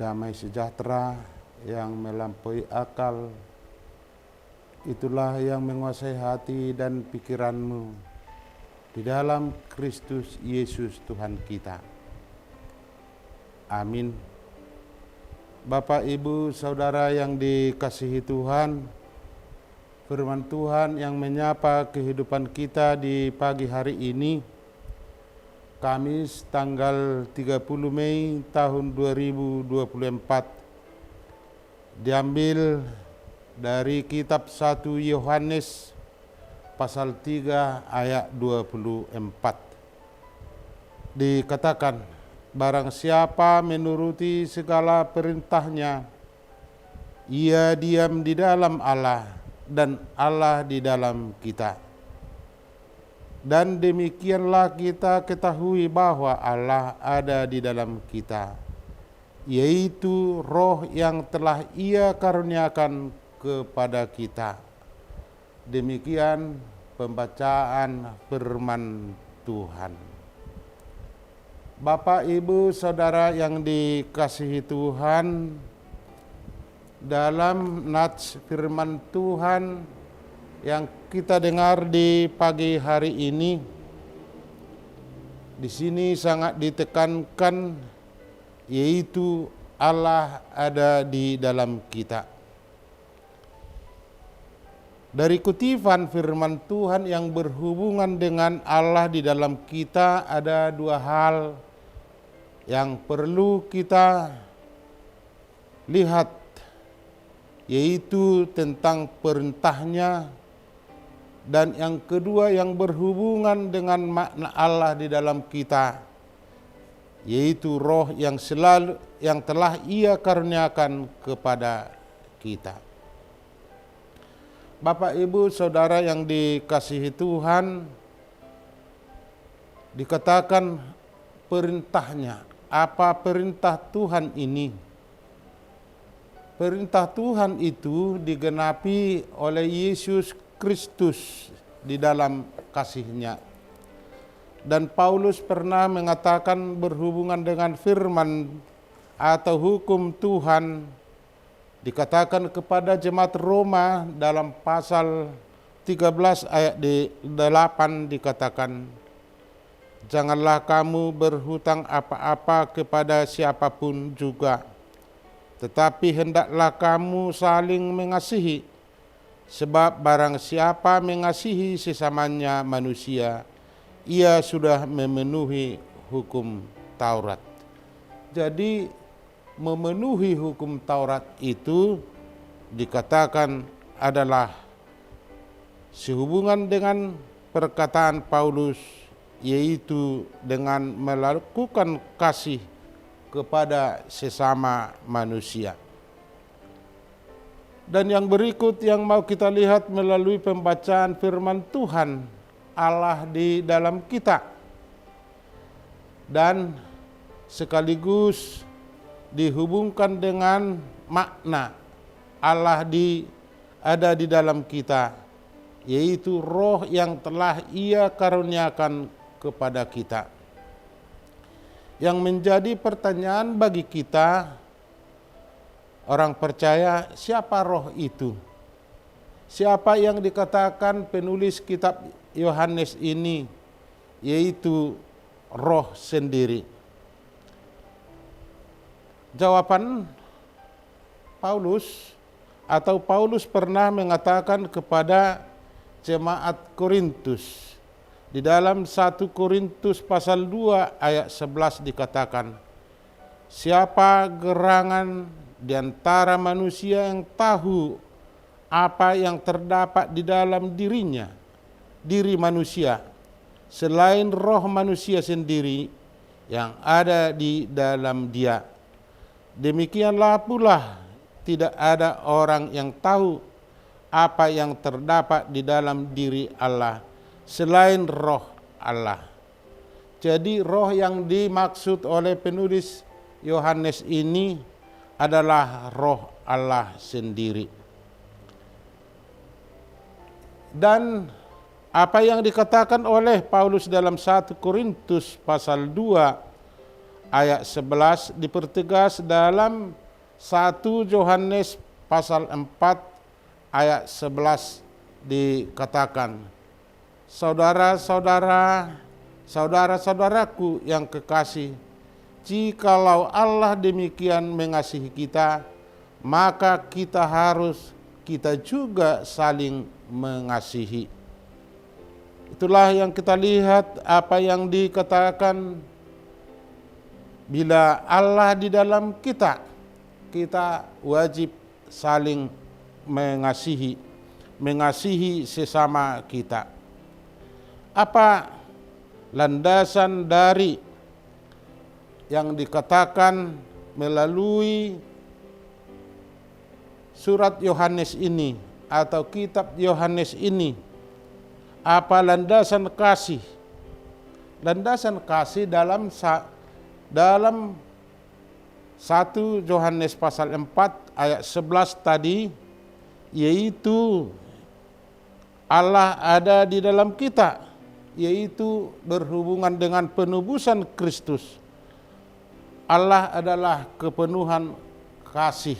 Damai sejahtera yang melampaui akal, itulah yang menguasai hati dan pikiranmu di dalam Kristus Yesus Tuhan kita. Amin. Bapak, Ibu, Saudara yang dikasihi Tuhan, firman Tuhan yang menyapa kehidupan kita di pagi hari ini, Kamis tanggal 30 Mei tahun 2024, diambil dari kitab 1 Yohanes pasal 3 ayat 24. Dikatakan, barang siapa menuruti segala perintahnya, ia diam di dalam Allah dan Allah di dalam kita. Dan demikianlah kita ketahui bahwa Allah ada di dalam kita, yaitu Roh yang telah Ia karuniakan kepada kita. Demikian pembacaan firman Tuhan. Bapak, Ibu, Saudara yang dikasihi Tuhan, dalam nats firman Tuhan yang kita dengar di pagi hari ini, di sini sangat ditekankan, yaitu Allah ada di dalam kita. Dari kutipan firman Tuhan yang berhubungan dengan Allah di dalam kita, ada dua hal yang perlu kita lihat, yaitu tentang perintahnya, dan yang kedua yang berhubungan dengan makna Allah di dalam kita, yaitu Roh yang telah Ia karuniakan kepada kita. Bapak, Ibu, Saudara yang dikasihi Tuhan, dikatakan perintahnya. Apa perintah Tuhan ini? Perintah Tuhan itu digenapi oleh Yesus Kristus di dalam kasih-Nya. Dan Paulus pernah mengatakan berhubungan dengan firman atau hukum Tuhan, dikatakan kepada jemaat Roma dalam pasal 13 ayat 8 dikatakan, janganlah kamu berhutang apa-apa kepada siapapun juga, tetapi hendaklah kamu saling mengasihi, sebab barang siapa mengasihi sesamanya manusia, ia sudah memenuhi hukum Taurat. Jadi memenuhi hukum Taurat itu dikatakan adalah sehubungan dengan perkataan Paulus, yaitu dengan melakukan kasih kepada sesama manusia. Dan yang berikut yang mau kita lihat melalui pembacaan firman Tuhan, Allah di dalam kita. dan sekaligus dihubungkan dengan makna Allah ada di dalam kita, yaitu roh yang telah Ia karuniakan kepada kita. Yang menjadi pertanyaan bagi kita orang percaya, siapa roh itu? Siapa yang dikatakan penulis kitab Yohanes ini, yaitu roh sendiri? Jawaban Paulus pernah mengatakan kepada jemaat Korintus. Di dalam 1 Korintus pasal 2 ayat 11 dikatakan, siapa gerangan di antara manusia yang tahu apa yang terdapat di dalam diri manusia, selain roh manusia sendiri yang ada di dalam dia. Demikianlah pula tidak ada orang yang tahu apa yang terdapat di dalam diri Allah selain roh Allah. Jadi roh yang dimaksud oleh penulis Yohanes ini adalah roh Allah sendiri. Dan apa yang dikatakan oleh Paulus dalam 1 Korintus pasal 2 ayat 11 dipertegas dalam 1 Yohanes pasal 4 ayat 11 dikatakan, saudara-saudaraku yang kekasih, jikalau Allah demikian mengasihi kita, maka kita juga saling mengasihi. Itulah yang kita lihat apa yang dikatakan, bila Allah di dalam kita wajib saling mengasihi sesama kita. Apa landasan dari yang dikatakan melalui surat Yohanes ini atau kitab Yohanes ini? Apa landasan kasih? Landasan kasih dalam 1 Yohanes pasal 4 ayat 11 tadi, yaitu Allah ada di dalam kita, yaitu berhubungan dengan penebusan Kristus. Allah adalah kepenuhan kasih.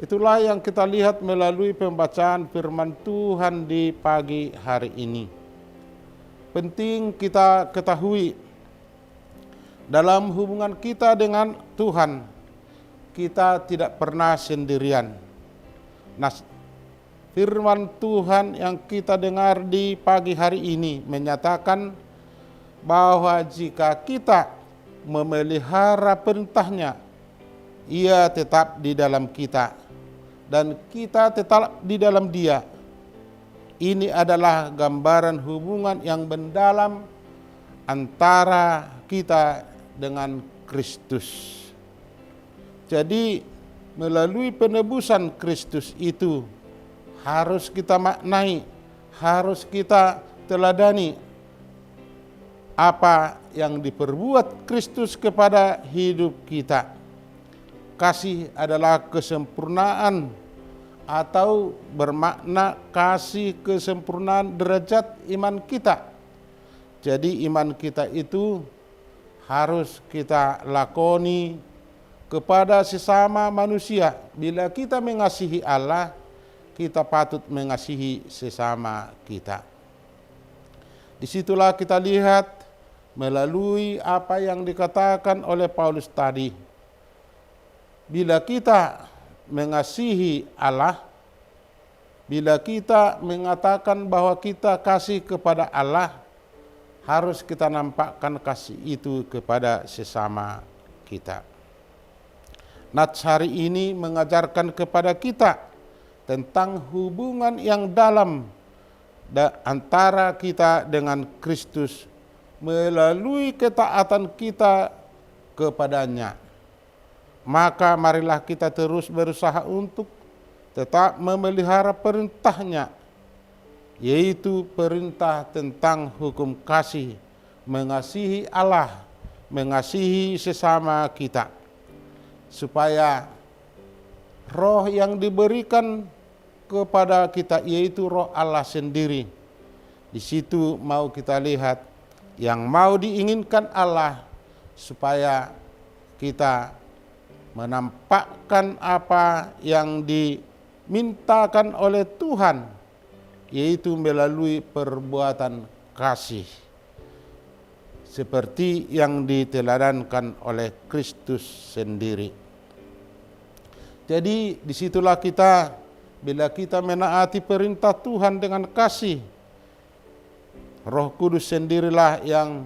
Itulah yang kita lihat melalui pembacaan firman Tuhan di pagi hari ini. Penting kita ketahui, dalam hubungan kita dengan Tuhan, kita tidak pernah sendirian. Nah, firman Tuhan yang kita dengar di pagi hari ini menyatakan bahwa jika kita memelihara perintahnya, Ia tetap di dalam kita dan kita tetap di dalam Dia. Ini adalah gambaran hubungan yang mendalam antara kita dengan Kristus. Jadi melalui penebusan Kristus itu harus kita maknai, harus kita teladani apa yang diperbuat Kristus kepada hidup kita. Kasih adalah kesempurnaan atau bermakna kasih kesempurnaan derajat iman kita. Jadi iman kita itu harus kita lakoni kepada sesama manusia. Bila kita mengasihi Allah, kita patut mengasihi sesama kita. Disitulah kita lihat melalui apa yang dikatakan oleh Paulus tadi. Bila kita mengasihi Allah, bila kita mengatakan bahwa kita kasih kepada Allah, harus kita nampakkan kasih itu kepada sesama kita. Nats hari ini mengajarkan kepada kita tentang hubungan yang dalam antara kita dengan Kristus melalui ketaatan kita kepadanya. Maka marilah kita terus berusaha untuk tetap memelihara perintahnya, yaitu perintah tentang hukum kasih, mengasihi Allah mengasihi sesama kita, supaya roh yang diberikan kepada kita yaitu roh Allah sendiri. Di situ mau kita lihat yang mau diinginkan Allah supaya kita menampakkan apa yang dimintakan oleh Tuhan, yaitu melalui perbuatan kasih, seperti yang diteladankan oleh Kristus sendiri. Jadi disitulah kita, bila kita menaati perintah Tuhan dengan kasih, Roh Kudus sendirilah yang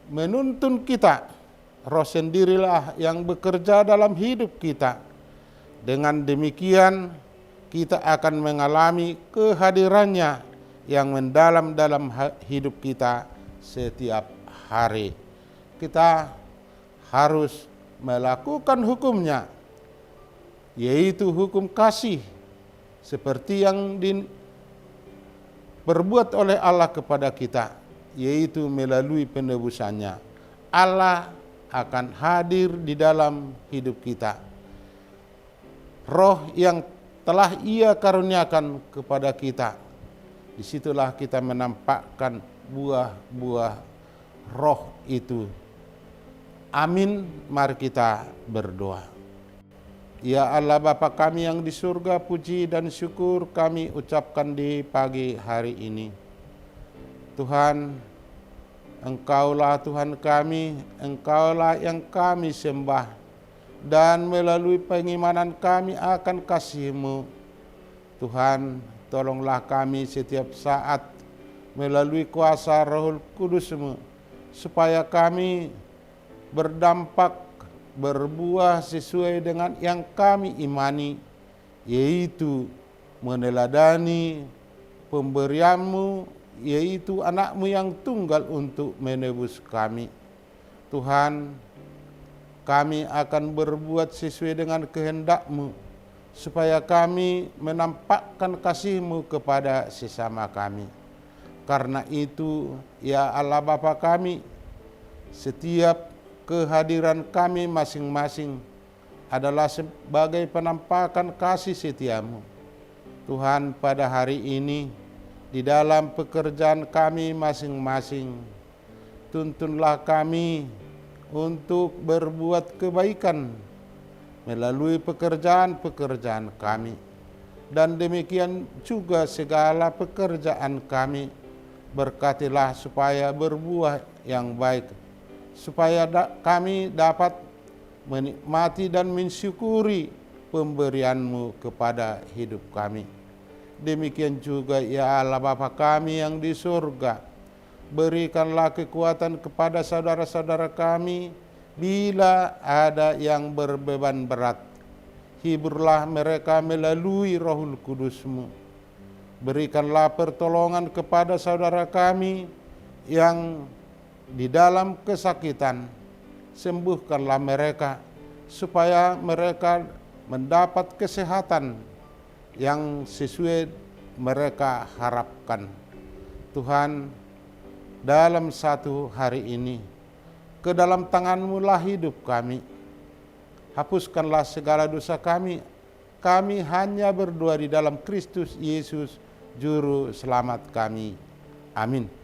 menuntun kita. Roh sendirilah yang bekerja dalam hidup kita. Dengan demikian kita akan mengalami kehadirannya yang mendalam dalam hidup kita setiap hari. Kita harus melakukan hukumnya, yaitu hukum kasih, seperti yang diperbuat oleh Allah kepada kita, yaitu melalui penebusannya. Allah akan hadir di dalam hidup kita. Roh yang telah Ia karuniakan kepada kita, disitulah kita menampakkan buah-buah roh itu. Amin. Mari kita berdoa. Ya Allah Bapa kami yang di surga, puji dan syukur kami ucapkan di pagi hari ini. Tuhan, Engkaulah Tuhan kami, Engkaulah yang kami sembah, dan melalui pengimanan kami akan kasih-Mu. Tuhan, tolonglah kami setiap saat melalui kuasa Roh Kudus-Mu, supaya kami berdampak, berbuah sesuai dengan yang kami imani, yaitu meneladani pemberian-Mu, yaitu anak-Mu yang tunggal untuk menebus kami. Tuhan, kami akan berbuat sesuai dengan kehendak-Mu, supaya kami menampakkan kasih-Mu kepada sesama kami. Karena itu, ya Allah Bapa kami, setiap kehadiran kami masing-masing adalah sebagai penampakan kasih setia-Mu. Tuhan, pada hari ini, di dalam pekerjaan kami masing-masing, tuntunlah kami untuk berbuat kebaikan melalui pekerjaan-pekerjaan kami. Dan demikian juga segala pekerjaan kami, berkatilah supaya berbuah yang baik, supaya kami dapat menikmati dan mensyukuri pemberian-Mu kepada hidup kami. Demikian juga ya Allah Bapa kami yang di surga, berikanlah kekuatan kepada saudara-saudara kami bila ada yang berbeban berat. Hiburlah mereka melalui Roh Kudus-Mu. Berikanlah pertolongan kepada saudara kami yang di dalam kesakitan. Sembuhkanlah mereka supaya mereka mendapat kesehatan yang sesuai mereka harapkan. Tuhan, dalam satu hari ini, ke dalam tangan-Mu lah hidup kami. Hapuskanlah segala dosa kami. Kami hanya berdoa di dalam Kristus Yesus, Juru Selamat kami. Amin.